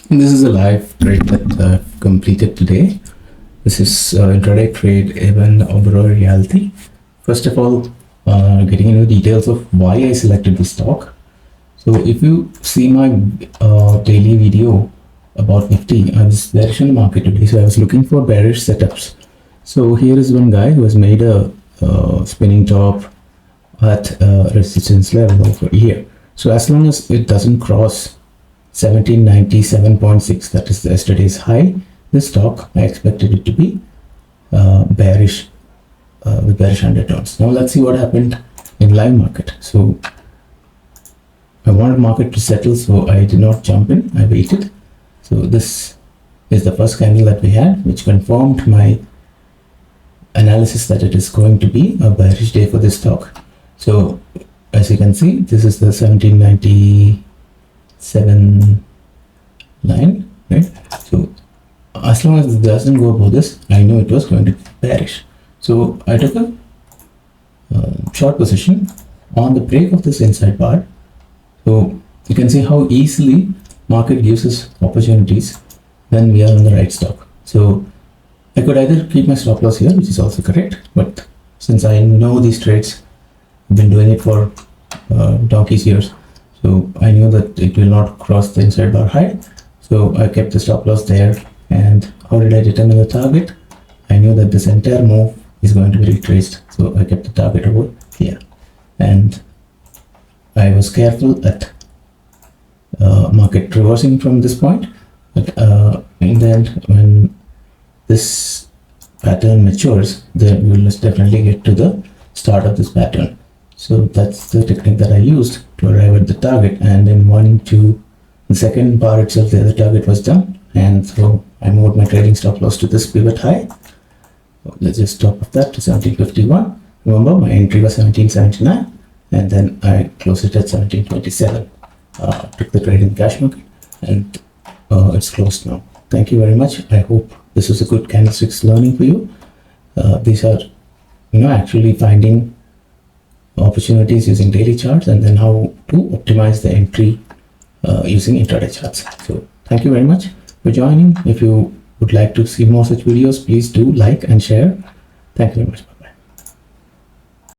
This is a live trade that I've completed today. This is intraday trade even overall reality. First of all, getting into the details of why I selected this stock. So if you see my daily video about Nifty, I was bearish in the market today, so I was looking for bearish setups. So here is one guy who has made a spinning top at resistance level over here. So as long as it doesn't cross 1797.6, that is yesterday's high, this stock I expected it to be bearish with bearish undertones. Now let's see what happened in live market. So I wanted market to settle, so I did not jump in, I waited. So this is the first candle that we had, which confirmed my analysis that it is going to be a bearish day for this stock. So as you can see, this is the 1797 line, right? So as long as it doesn't go above this, I knew it was going to be bearish. So I took a short position on the break of this inside bar. So you can see how easily market gives us opportunities when we are on the right stock. So I could either keep my stop loss here, which is also correct, but since I know these trades, I've been doing it for donkey's years, so I knew that it will not cross the inside bar high, so I kept the stop loss there. And how did I determine the target? I knew that this entire move is going to be retraced, so I kept the target over here, and I was careful at market reversing from this point. But in the end, when this pattern matures, then we will definitely get to the start of this pattern. So that's the technique that I used to arrive at the target, and in 1, 2, the second bar itself, the other target was done, and so I moved my trading stop loss to this pivot high. So let's just stop of that to 1751. Remember, my entry was 1779, and then I closed it at 1727. Took the trade in cash market, and it's closed now. Thank you very much. I hope this was a good candlesticks learning for you. These are, actually finding opportunities using daily charts, and then how to optimize the entry using intraday charts. So thank you very much for joining. If you would like to see more such videos, please do like and share. Thank you very much.